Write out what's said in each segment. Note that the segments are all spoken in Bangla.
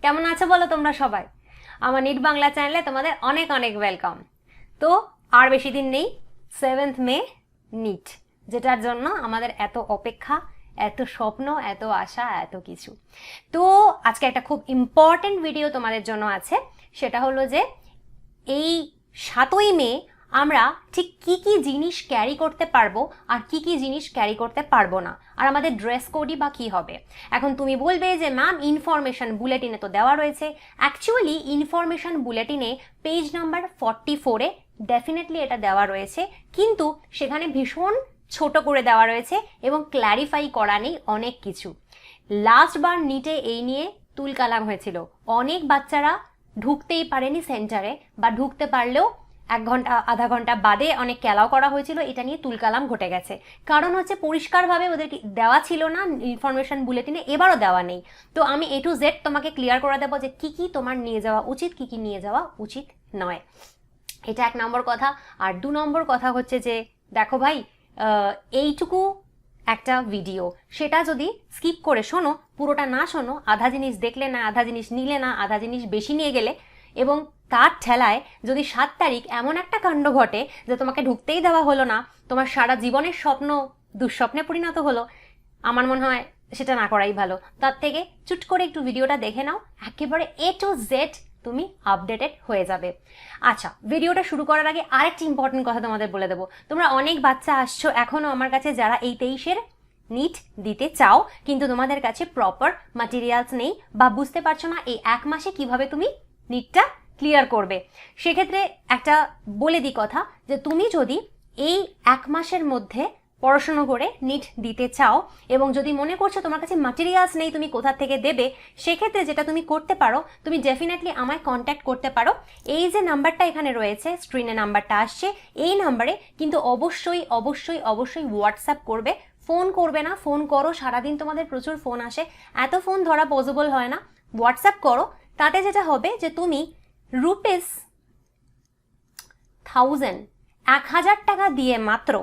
কেমন আছো বলো তোমরা সবাই? আমার নিট বাংলা চ্যানেলে তোমাদের অনেক অনেক ওয়েলকাম। তো আর বেশি দিন নেই, 7th মে নিট, যেটার জন্য আমাদের এত অপেক্ষা, এত স্বপ্ন, এত আশা, এত কিছু। তো আজকে একটা খুব ইম্পর্টেন্ট ভিডিও তোমাদের জন্য আছে। সেটা হলো যে এই 7ই মে আমরা ঠিক কি কি জিনিস ক্যারি করতে পারবো আর কি কি জিনিস ক্যারি করতে পারবো না, আর আমাদের ড্রেস কোডই বা কী হবে। এখন তুমি বলবে যে ম্যাম ইনফরমেশন বুলেটিনে তো দেওয়া রয়েছে। অ্যাকচুয়ালি ইনফরমেশন বুলেটিনে পেজ নাম্বার 44-এ ডেফিনেটলি এটা দেওয়া রয়েছে, কিন্তু সেখানে ভীষণ ছোট করে দেওয়া রয়েছে এবং ক্ল্যারিফাই করা নেই অনেক কিছু। লাস্টবার নিটে এই নিয়ে তুলকালাম হয়েছিল, অনেক বাচ্চারা ঢুকতেই পারেনি সেন্টারে, বা ঢুকতে পারলেও 1 ঘন্টা আধা ঘন্টা বাদে অনেক ক্যালাও করা হয়েছিল। এটা নিয়ে তুলকালাম ঘটে গেছে, কারণ হচ্ছে পরিষ্কারভাবে ওদের দেওয়া ছিল না ইনফরমেশন বুলেটিনে, এবারও দেওয়া নেই। তো আমি A to Z তোমাকে ক্লিয়ার করে দেবো যে কি কি তোমার নিয়ে যাওয়া উচিত, কি কি নিয়ে যাওয়া উচিত নয়। এটা 1 নম্বর কথা। আর 2 নম্বর কথা হচ্ছে যে দেখো ভাই, এইটুকু একটা ভিডিও, সেটা যদি স্কিপ করে শোনো, পুরোটা না শোনো, আধা জিনিস দেখলে না, আধা জিনিস নিলে না, আধা জিনিস বেশি নিয়ে গেলে, এবং তার ঠেলায় যদি 7 তারিখ এমন একটা কাণ্ড ঘটে যে তোমাকে ঢুকতেই দেওয়া হলো না, তোমার সারা জীবনের স্বপ্ন দুঃস্বপ্নে পরিণত হলো, আমার মনে হয় সেটা না করাই ভালো। তার থেকে চুট করে একটু ভিডিওটা দেখে নাও, একেবারে A to Z তুমি আপডেটেড হয়ে যাবে। আচ্ছা, ভিডিওটা শুরু করার আগে আরেকটি ইম্পর্টেন্ট কথা তোমাদের বলে দেবো। তোমরা অনেক বাচ্চা আসছো এখনও আমার কাছে, যারা এই 23-এর নিট দিতে চাও, কিন্তু তোমাদের কাছে প্রপার ম্যাটেরিয়ালস নেই, বা বুঝতে পারছো না এই 1 মাসে কিভাবে তুমি নিটটা ক্লিয়ার করবে। সেক্ষেত্রে একটা বলে দিই কথা, যে তুমি যদি এই 1 মাসের মধ্যে পড়াশুনো করে নিট দিতে চাও এবং যদি মনে করছো তোমার কাছে ম্যাটেরিয়ালস নেই, তুমি কোথা থেকে দেবে, সেক্ষেত্রে যেটা তুমি করতে পারো, তুমি ডেফিনেটলি আমায় কন্ট্যাক্ট করতে পারো। এই যে নাম্বারটা এখানে রয়েছে, স্ক্রিনে নাম্বারটা আসছে, এই নাম্বারে কিন্তু অবশ্যই অবশ্যই অবশ্যই হোয়াটসঅ্যাপ করবে, ফোন করবে না। ফোন করো, সারাদিন তোমাদের প্রচুর ফোন আসে, এত ফোন ধরা পসিবল হয় না। হোয়াটসঅ্যাপ করো, তাতে যেটা হবে যে তুমি ₹1000 টাকা দিয়ে মাত্র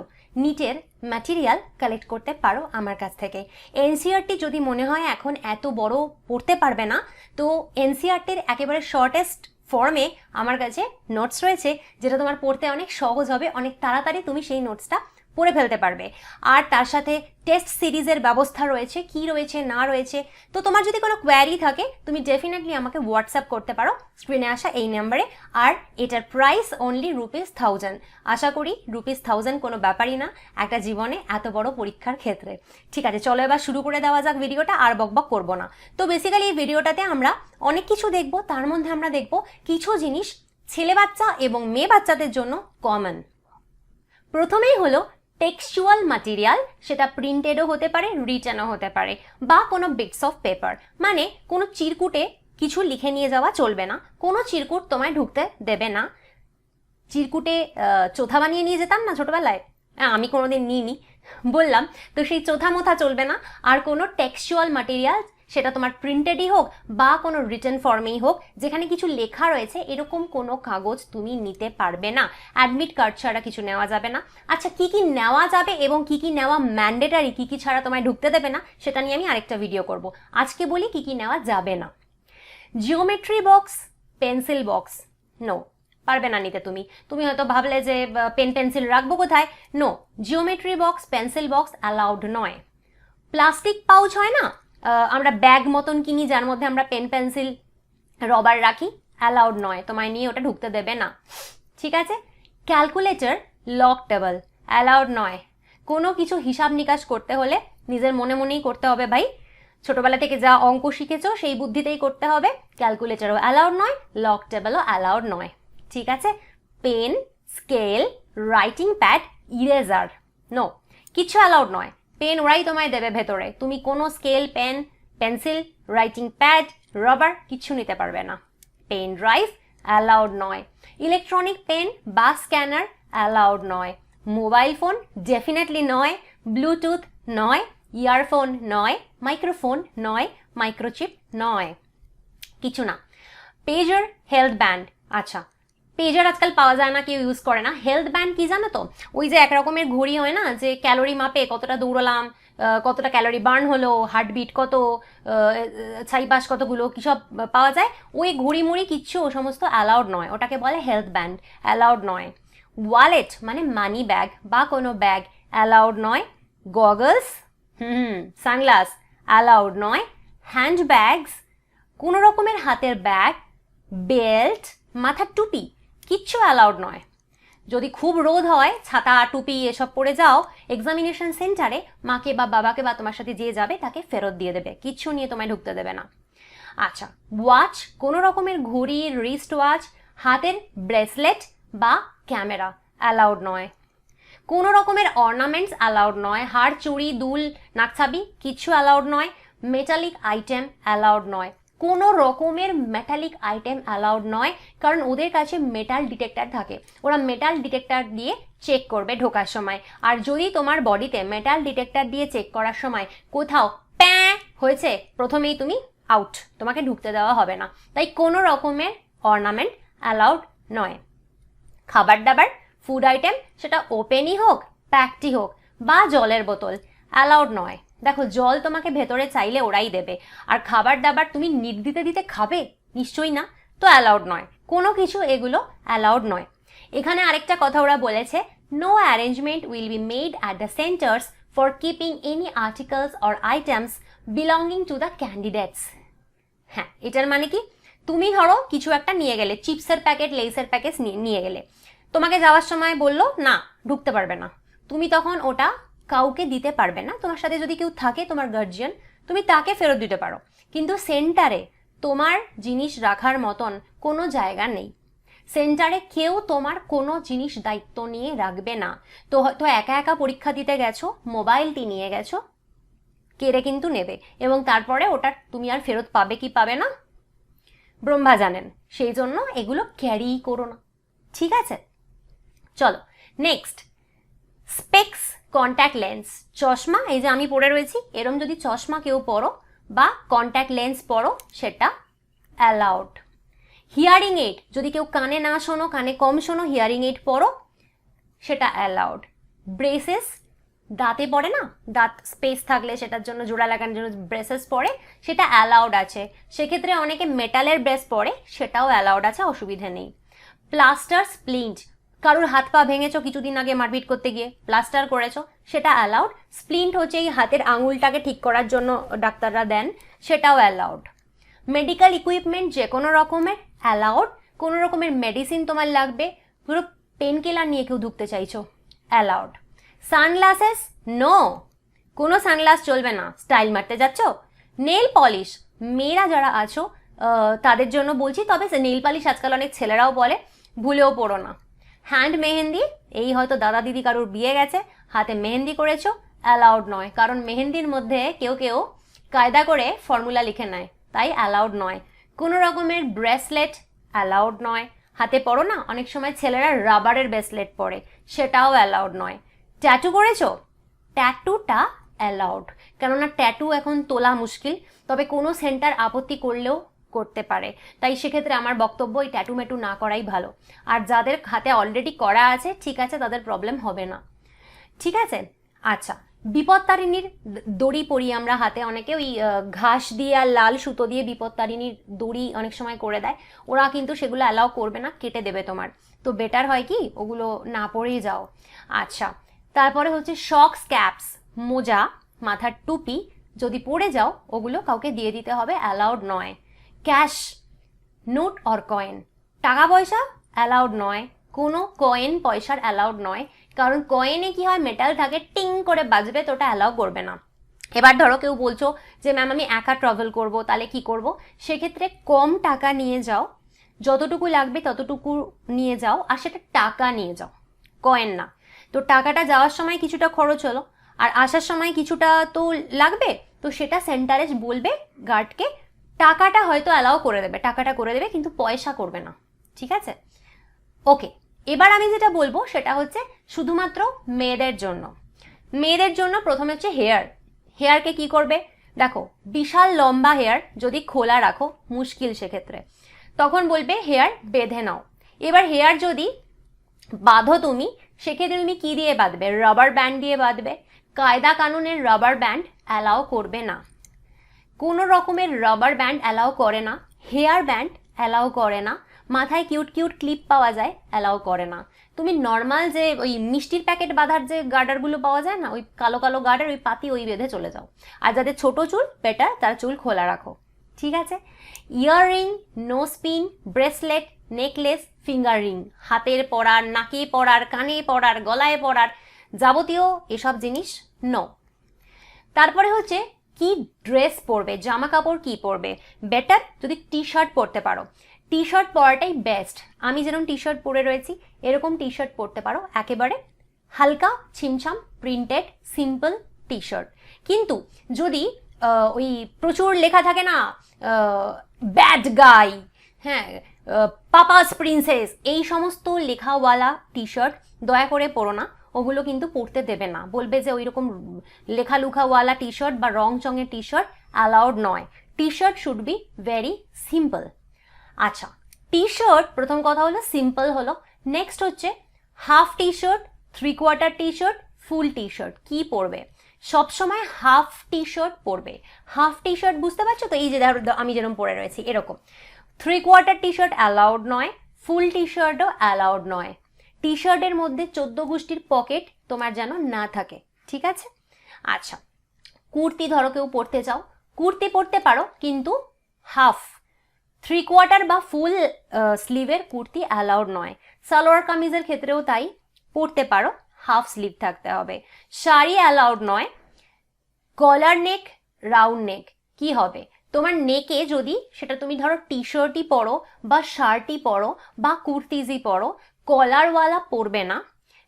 নিটের ম্যাটেরিয়াল কালেক্ট করতে পারো আমার কাছ থেকে। এনসিআরটি যদি মনে হয় এখন এত বড় পড়তে পারবে না, তো এনসিআরটির একেবারে শর্টেস্ট ফর্মে আমার কাছে নোটস রয়েছে, যেটা তোমার পড়তে অনেক সহজ হবে, অনেক তাড়াতাড়ি তুমি সেই নোটসটা পড়ে ফেলতে পারবে। আর তার সাথে টেস্ট সিরিজের ব্যবস্থা রয়েছে, কি রয়েছে না রয়েছে। তো তোমার যদি কোনো কোয়ারি থাকে, তুমি ডেফিনেটলি আমাকে হোয়াটসঅ্যাপ করতে পারো স্ক্রিনে আসা এই নাম্বারে। আর এটার প্রাইস অনলি ₹1000। আশা করি ₹1000 কোনো ব্যাপারই না একটা জীবনে এত বড় পরীক্ষার ক্ষেত্রে। ঠিক আছে, চলো এবার শুরু করে দেওয়া যাক ভিডিওটা, আর বকবক করবো না। তো বেসিক্যালি এই ভিডিওটাতে আমরা অনেক কিছু দেখবো, তার মধ্যে আমরা দেখবো কিছু জিনিস ছেলে বাচ্চা এবং মেয়ে বাচ্চাদের জন্য কমন। প্রথমেই হলো টেক্সচুয়াল ম্যাটেরিয়াল, সেটা প্রিন্টেডও হতে পারে, রিটেনও হতে পারে, বা কোনো বিটস অফ পেপার। মানে কোনো চিরকুটে কিছু লিখে নিয়ে যাওয়া চলবে না, কোনো চিরকুট তোমায় ঢুকতে দেবে না। চিরকুটে চোথা বানিয়ে নিয়ে যেতাম না ছোটবেলায়, আমি কোনোদিন নিইনি বললাম, তো সেই চোথা মোথা চলবে না। আর কোনো টেক্সচুয়াল ম্যাটেরিয়াল, সেটা তোমার প্রিন্টেডই হোক বা কোনো রিটেন ফর্মেই হোক, যেখানে কিছু লেখা রয়েছে, এরকম কোনো কাগজ তুমি নিতে পারবে না। অ্যাডমিট কার্ড ছাড়া কিছু নেওয়া যাবে না। আচ্ছা, কি কি নেওয়া যাবে এবং কি কি নেওয়া ম্যান্ডেটারি, কি কি ছাড়া তোমায় ঢুকতে দেবে না, সেটা নিয়ে আমি আরেকটা ভিডিও করব। আজকে বলি কি কি নেওয়া যাবে না। Geometry box, pencil box, no, পারবে না নিতে। তুমি হয়তো ভাবলে যে পেন পেন্সিল রাখবো কোথায়, no, geometry box, pencil box allowed নয়। প্লাস্টিক পাউচ হয় না, আমরা ব্যাগ মতন কিনি যার মধ্যে আমরা পেন পেন্সিল রবার রাখি, অ্যালাউড নয়, তোমায় নিয়ে ওটা ঢুকতে দেবে না। ঠিক আছে। ক্যালকুলেটর, লক টেবল অ্যালাউড নয়। কোনো কিছু হিসাব নিকাশ করতে হলে নিজের মনে মনেই করতে হবে ভাই, ছোটবেলা থেকে যা অঙ্ক শিখেছো সেই বুদ্ধিতেই করতে হবে। ক্যালকুলেটরও অ্যালাউড নয়, লক টেবলও অ্যালাউড নয়। ঠিক আছে। Pen, scale, writing pad, eraser, no, কিছু অ্যালাউড নয়। পেন ওরাই তোমায় দেবে ভেতরে, তুমি কোনো scale, pen, pencil, writing pad, rubber কিছু নিতে পারবে না। পেন ড্রাইভ অ্যালাউড নয়। ইলেকট্রনিক পেন বা স্ক্যানার অ্যালাউড নয়। মোবাইল ফোন ডেফিনেটলি নয়। ব্লুটুথ নয়। ইয়ারফোন নয়। মাইক্রোফোন নয়। মাইক্রোচিপ নয়, কিছু না। পেজার, হেলথ ব্যান্ড, আচ্ছা পেজার আজকাল পাওয়া যায় না, কেউ ইউজ করে না। হেলথ ব্যান্ড কি জানো তো, ওই যে এক রকমের ঘড়ি হয় না, যে ক্যালোরি মাপে কতটা দৌড়লাম, কতটা ক্যালোরি বার্ন হলো, হার্টবিট কত, ছাইপাস কতগুলো, কী সব পাওয়া যায়, ওই ঘুড়িমুড়ি কিচ্ছু ও সমস্ত অ্যালাউড নয়, ওটাকে বলে হেলথ ব্যান্ড, অ্যালাউড নয়। ওয়ালেট মানে মানি ব্যাগ বা কোনো ব্যাগ অ্যালাউড নয়। গগলস, সানগ্লাস অ্যালাউড নয়। হ্যান্ড ব্যাগস, কোনো রকমের হাতের ব্যাগ, বেল্ট, মাথার টুপি কিচ্ছু অ্যালাউড নয়। যদি খুব রোদ হয়, ছাতা টুপি এসব পরে যাও এক্সামিনেশন সেন্টারে, মাকে বা বাবাকে বা তোমার সাথে যে যাবে তাকে ফেরত দিয়ে দেবে, কিচ্ছু নিয়ে তোমায় ঢুকতে দেবে না। আচ্ছা, ওয়াচ, কোনো রকমের ঘড়ি, রিস্ট ওয়াচ, হাতের ব্রেসলেট বা ক্যামেরা অ্যালাউড নয়। কোনো রকমের অর্নামেন্টস অ্যালাউড নয়, হার, চুড়ি, দুল, নাকছাবি কিচ্ছু অ্যালাউড নয়। মেটালিক আইটেম অ্যালাউড নয়, কোনো রকমের মেটালিক আইটেম অ্যালাউড নয়, কারণ ওদের কাছে মেটাল ডিটেক্টর থাকে, ওরা মেটাল ডিটেক্টর দিয়ে চেক করবে ঢোকার সময়। আর যদি তোমার বডিতে মেটাল ডিটেক্টর দিয়ে চেক করার সময় কোথাও প্যাঁ হয়েছে, প্রথমেই তুমি আউট, তোমাকে ঢুকতে দেওয়া হবে না। তাই কোনো রকমের অর্নামেন্ট অ্যালাউড নয়। খাবার দাবার, ফুড আইটেম, সেটা ওপেনই হোক, প্যাকটি হোক, বা জলের বোতল অ্যালাউড নয়। দেখো, জল তোমাকে ভেতরে চাইলে ওরাই দেবে, আর খাবার দাবার তুমি নিট দিতে দিতে খাবে নিশ্চয়ই না, তো অ্যালাউড নয়, কোনো কিছু এগুলো অ্যালাউড নয়। এখানে আরেকটা কথা ওরা বলেছে, no arrangement will be made at the centres for keeping any articles or items belonging to the candidates. হ্যাঁ, এটার মানে কি, তুমি ধরো কিছু একটা নিয়ে গেলে, চিপসের প্যাকেট, লেসের প্যাকেট নিয়ে গেলে, তোমাকে যাওয়ার সময় বললো না ঢুকতে পারবে না, তুমি তখন ওটা কাউকে দিতে পারবে না। তোমার সাথে যদি কেউ থাকে, তোমার গার্জিয়ান, তুমি তাকে ফেরত দিতে পারো, কিন্তু সেন্টারে তোমার জিনিস রাখার মতন কোনো জায়গা নেই। সেন্টারে কেউ তোমার কোনো জিনিস দায়িত্ব নিয়ে রাখবে না। তো হয়তো একা একা পরীক্ষা দিতে গেছো, মোবাইলটি নিয়ে গেছো, কেড়ে কিন্তু নেবে, এবং তারপরে ওটা তুমি আর ফেরত পাবে কি পাবে না ব্রহ্মা জানেন। সেই জন্য এগুলো ক্যারি করো না, ঠিক আছে? চলো নেক্সট, স্পেক্স, কন্ট্যাক্ট লেন্স, চশমা, এই যে আমি পরে রয়েছি, এরম যদি চশমা কেউ পরো বা কন্ট্যাক্ট লেন্স পরো, সেটা অ্যালাউড। হিয়ারিং এইড, যদি কেউ কানে না শোনো, কানে কম শোনো, হিয়ারিং এইড পরো, সেটা অ্যালাউড। ব্রেসেস, দাঁতে পড়ে না, দাঁত স্পেস থাকলে সেটার জন্য জোড়া লাগানোর জন্য ব্রেসেস পরে, সেটা অ্যালাউড আছে। সেক্ষেত্রে অনেকে মেটালের ব্রেস পরে, সেটাও অ্যালাউড আছে, অসুবিধা নেই। প্লাস্টার, স্প্লিন্ট, কারোর হাত পা ভেঙেছো কিছুদিন আগে মারপিট করতে গিয়ে, প্লাস্টার করেছো, সেটা অ্যালাউড। স্প্লিন্ট হচ্ছে এই হাতের আঙুলটাকে ঠিক করার জন্য ডাক্তাররা দেন, সেটাও অ্যালাউড। মেডিকেল ইকুইপমেন্ট যে কোনো রকমের অ্যালাউড। কোনো রকমের মেডিসিন তোমার লাগবে, পুরো পেন কিলার নিয়ে কেউ ঢুকতে চাইছো, অ্যালাউড। সানগ্লাসেস, নো, কোনো সানগ্লাস চলবে না, স্টাইল মারতে যাচ্ছ। নেল পলিশ, মেয়েরা যারা আছো তাদের জন্য বলছি, তবে নেল পলিশ আজকাল অনেক ছেলেরাও বলে, ভুলেও পড়ো না। হ্যান্ড মেহেন্দি, এই হয়তো দাদা দিদি কারোর বিয়ে গেছে, হাতে মেহেন্দি করেছো, অ্যালাউড নয়, কারণ মেহেন্দির মধ্যে কেউ কেউ কায়দা করে ফর্মুলা লিখে নেয়, তাই অ্যালাউড নয়। কোনো রকমের ব্রেসলেট অ্যালাউড নয়, হাতে পরো না অনেক সময় ছেলেরা রাবারের ব্রেসলেট পরে, সেটাও অ্যালাউড নয়। ট্যাটু করেছো, ট্যাটুটা অ্যালাউড, কেননা ট্যাটু এখন তোলা মুশকিল, তবে কোনো সেন্টার আপত্তি করলেও করতে পারে, তাই সেক্ষেত্রে আমার বক্তব্য এই ট্যাটু মেটু না করাই ভালো। আর যাদের হাতে অলরেডি করা আছে, ঠিক আছে, তাদের প্রবলেম হবে না, ঠিক আছে? আচ্ছা, বিপত্তারিণীর দড়ি পরি আমরা হাতে, অনেকে ওই ঘাস দিয়ে আর লাল সুতো দিয়ে বিপত্তারিণীর দড়ি অনেক সময় করে দেয়, ওরা কিন্তু সেগুলো অ্যালাউ করবে না, কেটে দেবে তোমার, তো বেটার হয় কি ওগুলো না পরেই যাও। আচ্ছা, তারপরে হচ্ছে শক্স, ক্যাপস, মোজা, মাথার টুপি, যদি পরে যাও ওগুলো কাউকে দিয়ে দিতে হবে, অ্যালাউড নয়। ক্যাশ, নোট অর কয়েন, টাকা পয়সা অ্যালাউড নয়, কোনো কয়েন পয়সার অ্যালাউড নয়, কারণ কয়েনে কি হয়, মেটাল থাকে, টিং করে বাজবে, তো ওটা অ্যালাউ করবে না। এবার ধরো কেউ বলছো যে ম্যাম আমি একা ট্রাভেল করব, তাহলে কি করব? সেক্ষেত্রে কম টাকা নিয়ে যাও, যতটুকু লাগবে ততটুকু নিয়ে যাও, আর সেটা টাকা নিয়ে যাও, কয়েন না। তো টাকাটা যাওয়ার সময় কিছুটা খরচ হলো, আর আসার সময় কিছুটা তো লাগবে, তো সেটা সেন্টারে বলবে গার্ডকে, টাকাটা হয়তো অ্যালাউ করে দেবে, টাকাটা করে দেবে, কিন্তু পয়সা করবে না, ঠিক আছে? ওকে, এবার আমি যেটা বলবো সেটা হচ্ছে শুধুমাত্র মেয়েদের জন্য। মেয়েদের জন্য প্রথমে হচ্ছে হেয়ার। হেয়ারকে কি করবে? দেখো, বিশাল লম্বা হেয়ার যদি খোলা রাখো মুশকিল, সেক্ষেত্রে তখন বলবে হেয়ার বেঁধে নাও। এবার হেয়ার যদি বাঁধো তুমি, সেক্ষেত্রে তুমি কি দিয়ে বাঁধবে? রাবার ব্যান্ড দিয়ে বাঁধবে, কায়দা কানুনের রাবার ব্যান্ড অ্যালাউ করবে না, কোনো রকমের রাবার ব্যান্ড অ্যালাউ করে না, হেয়ার ব্যান্ড অ্যালাউ করে না, মাথায় কিউট কিউট ক্লিপ পাওয়া যায় অ্যালাউ করে না। তুমি নর্মাল যে ওই মিষ্টির প্যাকেট বাঁধার যে গার্ডারগুলো পাওয়া যায় না, ওই কালো কালো গার্ডার, ওই পাতি ওই বেঁধে চলে যাও। আর যাদের ছোট চুল বেটার তার চুল খোলা রাখো, ঠিক আছে? Earring, nose pin, bracelet, necklace, finger ring, হাতের পরার, নাকে পরার, কানে পরার, গলায় পরার যাবতীয় এসব জিনিস নো। তারপরে হচ্ছে কি ড্রেস পরবে, জামা কাপড় কি পরবে। বেটার যদি টি শার্ট পরতে পারো, টি শার্ট পরাটাই বেস্ট। আমি যেরকম টি শার্ট পরে রয়েছি এরকম টি শার্ট পরতে পারো, একেবারে হালকা ছিমছাম প্রিন্টেড সিম্পল টি শার্ট। কিন্তু যদি ওই প্রচুর লেখা থাকে না, ব্যাড গাই, হ্যাঁ, পাপাস প্রিন্সেস, এই সমস্ত লেখাওয়ালা টি শার্ট দয়া করে পরো না, ওগুলো কিন্তু পরতে দেবে না, বলবে যে ওই রকম লেখালুখাওয়ালা টি শার্ট বা রং চঙের টি শার্ট অ্যালাউড নয়। T shirt should be very simple. আচ্ছা, টি শার্ট প্রথম কথা হলো সিম্পল হলো। নেক্সট হচ্ছে half T shirt, 3/4 T shirt, full T shirt কি পরবে? সবসময় হাফ টি শার্ট পরবে। হাফ টি শার্ট বুঝতে পারছো তো, এই যে আমি যেরকম পরে রয়েছি এরকম। 3/4 টি শার্ট অ্যালাউড নয়, ফুল টি শার্টও অ্যালাউড নয়। টি শার্টের মধ্যে 14 গোষ্ঠীর পকেট তোমার যেন না থাকে, ঠিক আছে? আচ্ছা, কুর্তি ধরো কেউ পরতে চাও, কুর্তি পরতে পারো, কিন্তু হাফ, 3/4 বা ফুল স্লিভের কুর্তি অ্যালাউড নয়। সালোয়ার কামিজের ক্ষেত্রেও তাই, পরতে পারো, হাফ স্লিভ থাকতে হবে। শাড়ি অ্যালাউড নয়। কলার নেক, রাউন্ড নেক কি হবে? তোমার নেকে যদি সেটা তুমি ধরো টি শার্টই পরো বা শার্টই পরো বা কুর্তিজই পরো, কলারওয়ালা পরবে না।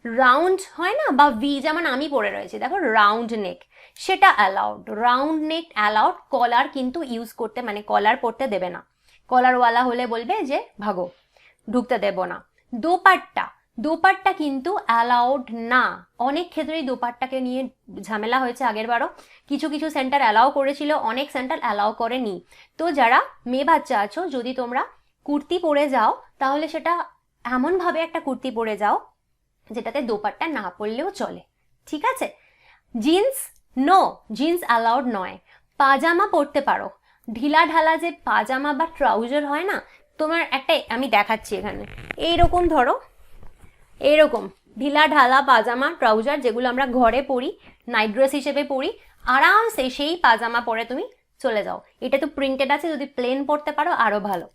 রাউন্ড হয় না বা ভি, যেমন আমি পরে রয়েছি দেখো রাউন্ড নেক, সেটা অ্যালাউড, রাউন্ড নেক অ্যালাউড। কলার কিন্তু ইউজ করতে, মানে কলার পরতে দেবে না। কলারওয়ালা হলে বলবে যে ভাগো, ঢুকতে দেব না। দোপাট্টা, দোপাট্টা কিন্তু অ্যালাউড না। অনেক ক্ষেত্রেই দোপাট্টাকে নিয়ে ঝামেলা হয়েছে আগের বারও। কিছু কিছু সেন্টার অ্যালাউ করেছিল, অনেক সেন্টার অ্যালাউ করেনি। তো যারা মেয়ে বাচ্চা আছো, যদি তোমরা কুর্তি পরে যাও তাহলে সেটা এমনভাবে একটা কুর্তি পরে যাও যেটাতে দোপাট্টা না পরলেও চলে, ঠিক আছে? জিন্স নো, জিন্স অ্যালাউড নয়। পাজামা পরতে পারো, ঢিলা ঢালা যে পাজামা বা ট্রাউজার হয় না, তোমার একটা আমি দেখাচ্ছি এখানে, এইরকম ধরো, এইরকম ঢিলা ঢালা পাজামা ট্রাউজার যেগুলো আমরা ঘরে পরি, নাইট ড্রেস হিসেবে পরি, আরামসে সেই পাজামা পরে তুমি চলে যাও। এটা তো প্রিন্টেড আছে, যদি প্লেন পরতে পারো আরো ভালো।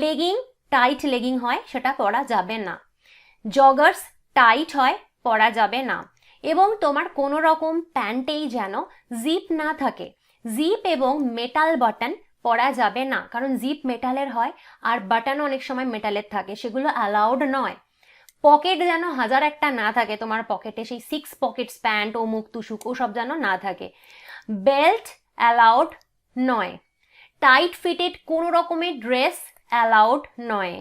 লেগিং, টাইট লেগিং হয়, সেটা পরা যাবে না। জগার্স টাইট হয়, পরা যাবে না। এবং তোমার কোনো রকম প্যান্টেই যেন জিপ না থাকে। জিপ এবং মেটাল বাটন পরা যাবে না, কারণ জিপ মেটালের হয় আর বাটনও অনেক সময় মেটালের থাকে, সেগুলো অ্যালাউড নয়। পকেট যেন হাজার একটা না থাকে তোমার পকেটে, সেই 6 পকেটস প্যান্ট ও মুখ তুসুক ওসব যেন না থাকে। বেল্ট অ্যালাউড নয়। টাইট ফিটেড কোনো রকমের ড্রেস অ্যালাউড নয়।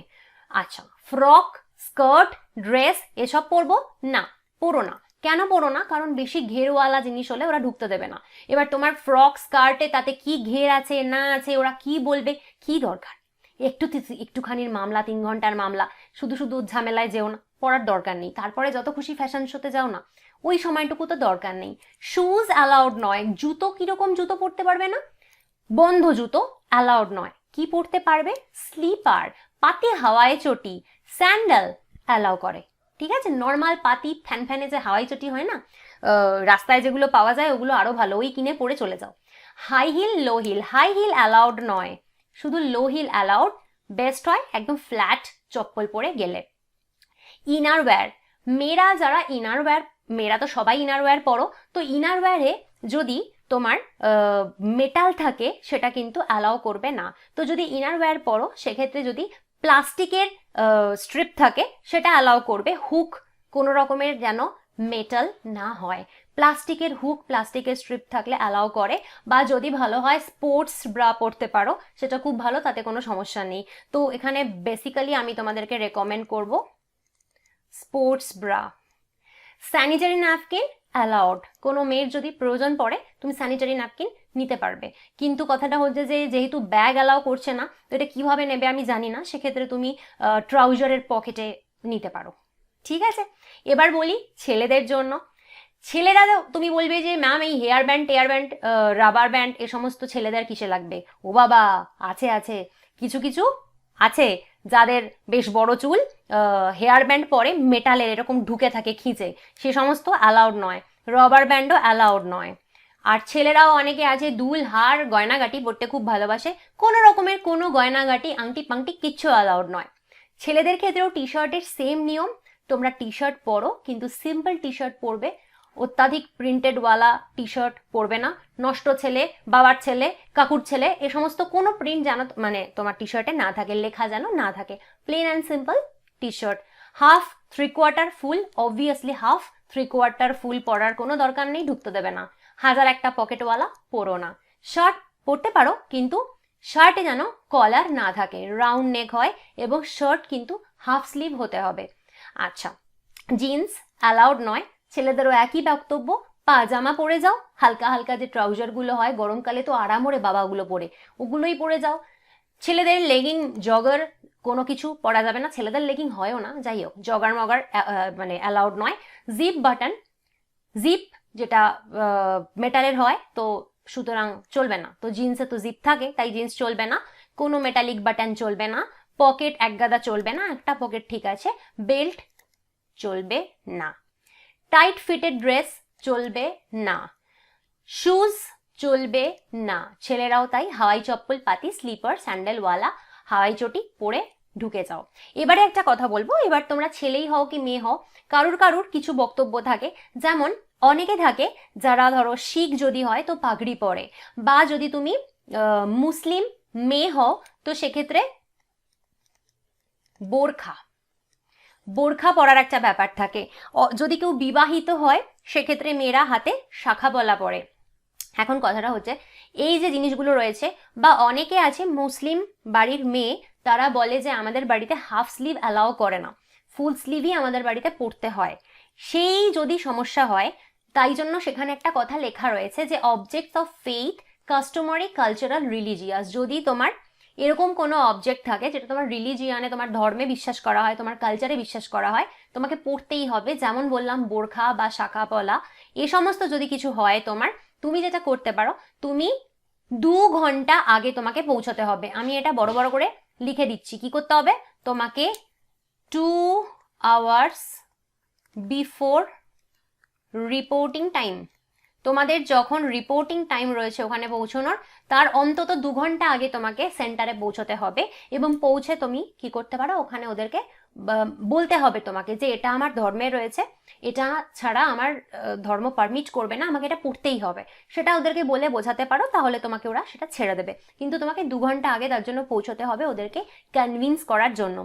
আচ্ছা, ফ্রক, স্কার্ট, ড্রেস এসব পরবো না, পরো না। কেন পরো না? কারণ বেশি ঘেরওয়ালা জিনিস হলে ওরা ঢুকতে দেবে না। এবার তোমার ফ্রক স্কার্টে তাতে কি ঘের আছে না আছে, ওরা কি বলবে, কি দরকার? একটুখানির মামলা, 3 ঘন্টার মামলা, শুধু শুধু ঝামেলায় যেও না, পড়ার দরকার নেই। তারপরে যত খুশি ফ্যাশন শোতে যাও না, ওই সময়টুকু তো দরকার নেই। শুজ অ্যালাউড নয়। জুতো, কিরকম জুতো পরতে পারবে না? বন্ধ জুতো অ্যালাউড নয়। কি পরতে পারবে? স্লিপার, পাতি হাওয়ায় চটি, স্যান্ডেল অ্যালাউ করে, ঠিক আছে? নর্মাল পাতি ফ্যানফ্যানে যে হাওয়াই চটি হয় না, রাস্তায় যেগুলো পাওয়া যায় ওগুলো আরো ভালো, ওই কিনে পরে চলে যাও। হাই হিল, লো হিল, হাই হিল অ্যালাউড নয়, শুধু লো হিল অ্যালাউড। বেস্ট হয় একদম ফ্ল্যাট চপ্পল পরে গেলে। ইনার ওয়্যার, মেয়েরা যারা ইনার ওয়্যার, মেয়েরা তো সবাই ইনার ওয়্যার পরো, তো ইনার ওয়্যারে যদি তোমার মেটাল থাকে সেটা কিন্তু অ্যালাউ করবে না। তো যদি ইনার ওয়্যার পরো সেক্ষেত্রে যদি প্লাস্টিকের স্ট্রিপ থাকে সেটা অ্যালাউ করবে। হুক কোনো রকমের যেন মেটাল না হয়, প্লাস্টিকের হুক, প্লাস্টিকের স্ট্রিপ থাকলে অ্যালাউ করে। বা যদি ভালো হয় স্পোর্টস ব্রা পরতে পারো, সেটা খুব ভালো, তাতে কোনো সমস্যা নেই। তো এখানে বেসিক্যালি আমি তোমাদেরকে রেকমেন্ড করব sports bra. Sanitary napkin allowed, কোনো মেয়ের যদি প্রয়োজন পড়ে তুমি স্যানিটারি ন্যাপকিন নিতে পারবে। কিন্তু কথাটা হচ্ছে যে যেহেতু ব্যাগ অ্যালাউ করছে না, তো এটা কিভাবে নেবে আমি জানি না, সেক্ষেত্রে তুমি ট্রাউজারের পকেটে নিতে পারো, ঠিক আছে? এবার বলি ছেলেদের জন্য। ছেলেরা তুমি বলবে যে ম্যাম এই হেয়ার ব্যান্ড রাবার ব্যান্ড এ সমস্ত ছেলেদের কিসে লাগবে? ও বাবা, আছে আছে, কিছু কিছু আছে যাদের বেশ বড় চুল, হেয়ার ব্যান্ড পরে মেটালের এরকম ঢুকে থাকে খিঁচে, সে সমস্ত অ্যালাউড নয়, রবার ব্যান্ডও অ্যালাউড নয়। আর ছেলেরাও অনেকে আছে দুল হার গয়নাগাটি পরতে খুব ভালোবাসে, কোনো রকমের কোনো গয়নাগাটি আংটি পাংটি কিচ্ছু অ্যালাউড নয়। ছেলেদের ক্ষেত্রেও টি শার্টের সেম নিয়ম, তোমরা টি শার্ট পরো কিন্তু সিম্পল টি শার্ট পরবে, অত্যাধিক প্রিন্টেডওয়ালা টি শার্ট পরবে না। নষ্ট ছেলে, বাবার ছেলে, কাকুর ছেলে এ সমস্ত কোনো প্রিন্ট যেন মানে তোমার টি শার্টে না থাকে, লেখা যেন না থাকে, plain and simple T shirt. Half, 3/4, full, obviously half 3/4 ফুল পরার কোনো দরকার নেই, ঢুকতে দেবে না। হাজার একটা পকেটওয়ালা পরো না। শার্ট পরতে পারো কিন্তু শার্টে যেন কলার না থাকে, রাউন্ড নেক হয়, এবং শার্ট কিন্তু হাফ স্লিভ হতে হবে। আচ্ছা, জিন্স অ্যালাউড নয়, ছেলেদেরও একই বক্তব্য, পাজামা পরে যাও, হালকা হালকা যে ট্রাউজারগুলো হয় গরমকালে তো আরাম ওরে বাবা ওগুলো পরে, ওগুলোই পরে যাও। ছেলেদের লেগিং জগার কোনো কিছু পরা যাবে না, ছেলেদের লেগিং হয়ও না, যাই হোক জগার মগার মানে অ্যালাউড নয়। জিপ বাটন, জিপ যেটা মেটালের হয় তো সুতরাং চলবে না, তো জিন্সে তো জিপ থাকে তাই জিন্স চলবে না। কোনো মেটালিক বাটন চলবে না, পকেট একগাদা চলবে না, একটা পকেট ঠিক আছে। বেল্ট চলবে না, টাইট ফিটেড ড্রেস চলবে না, শুজ চলবে না। ছেলেরাও তাই, হাওয়াই চপ্পল পাতি স্লিপার স্যান্ডেলওয়ালা হাওয়াই চটি পরে ঢুকে যাও। এবারে একটা কথা বলবো, এবার তোমরা ছেলেই হও কি মেয়ে হও, কারুর কারুর কিছু বক্তব্য থাকে, যেমন অনেকে থাকে যারা ধরো শিখ যদি হয় তো পাগড়ি পরে, বা যদি তুমি মুসলিম মেয়ে হও তো সেক্ষেত্রে বোরখা, বোরখা পরার একটা ব্যাপার থাকে। যদি কেউ বিবাহিত হয় সেক্ষেত্রে মেয়েরা হাতে শাখা পলা পরে। এখন কথাটা হচ্ছে এই যে জিনিসগুলো রয়েছে, বা অনেকে আছে মুসলিম বাড়ির মেয়ে, তারা বলে যে আমাদের বাড়িতে হাফ স্লিভ অ্যালাউ করে না, ফুল স্লিভই আমাদের বাড়িতে পরতে হয়। সেই যদি সমস্যা হয়, তাই জন্য সেখানে একটা কথা লেখা রয়েছে যে objects of faith, customary, cultural, religious, যদি তোমার এরকম কোনো অবজেক্ট থাকে যেটা তোমার রিলিজিয়ানে, তোমার ধর্মে বিশ্বাস করা হয়, তোমার কালচারে বিশ্বাস করা হয়, তোমাকে পড়তেই হবে। যেমন বললাম বোরখা বা শাখা পলা, এ সমস্ত যদি কিছু হয় তোমার, তুমি যেটা করতে পারো, তুমি 2 ঘন্টা আগে তোমাকে পৌঁছতে হবে। আমি এটা বড় বড় করে লিখে দিচ্ছি, কি করতে হবে তোমাকে, 2 hours বিফোর রিপোর্টিং টাইম, তোমাদের যখন রিপোর্টিং টাইম রয়েছে ওখানে পৌঁছানোর, তার অন্তত 2 ঘন্টা আগে তোমাকে সেন্টারে পৌঁছতে হবে। এবং পৌঁছে তুমি কি করতে পারো, ওখানে ওদেরকে বলতে হবে তোমাকে যে এটা আমার ধর্মে রয়েছে, এটা ছাড়া আমার ধর্ম পারমিট করবে না, আমাকে এটা পড়তেই হবে, সেটা ওদেরকে বলে বোঝাতে পারো, তাহলে তোমাকে ওরা সেটা ছেড়ে দেবে। কিন্তু তোমাকে 2 ঘন্টা আগে তার জন্য পৌঁছতে হবে, ওদেরকে কনভিন্স করার জন্য।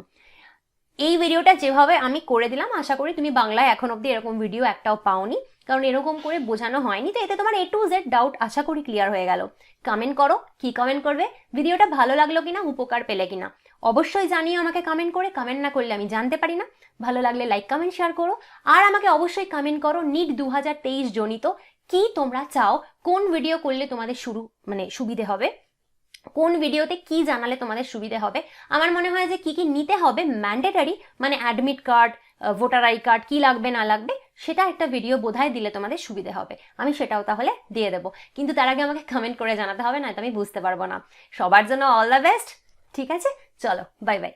এই ভিডিওটা যেভাবে আমি করে দিলাম, আশা করি তুমি বাংলায় এখন অব্দি এরকম ভিডিও একটাও পাওনি, কারণ এরকম করে বোঝানো হয়নি। তো এতে তোমার A to Z ডাউট আশা করি ক্লিয়ার হয়ে গেল। কমেন্ট করো, কি কমেন্ট করবে, ভিডিওটা ভালো লাগলো কিনা, উপকার পেলে কিনা অবশ্যই জানিও আমাকে কমেন্ট করে, কমেন্ট না করলে আমি জানতে পারি না। ভালো লাগলে লাইক কমেন্ট শেয়ার করো, আর আমাকে অবশ্যই কমেন্ট করো নিট 2023 জনিত কি তোমরা চাও, কোন ভিডিও করলে তোমাদের সুবিধে হবে, কোন ভিডিওতে কি জানালে তোমাদের সুবিধে হবে। আমার মনে হয় যে কি কি নিতে হবে ম্যান্ডেটারি, মানে admit card, voter I card, কি লাগবে না লাগবে, সেটা একটা ভিডিও বোধহয় দিলে তোমাদের সুবিধে হবে। আমি সেটাও তাহলে দিয়ে দেবো, কিন্তু তার আগে আমাকে কমেন্ট করে জানাতে হবে, না তো আমি বুঝতে পারবো না। সবার জন্য অল দ্য বেস্ট, ঠিক আছে, চলো বাই বাই।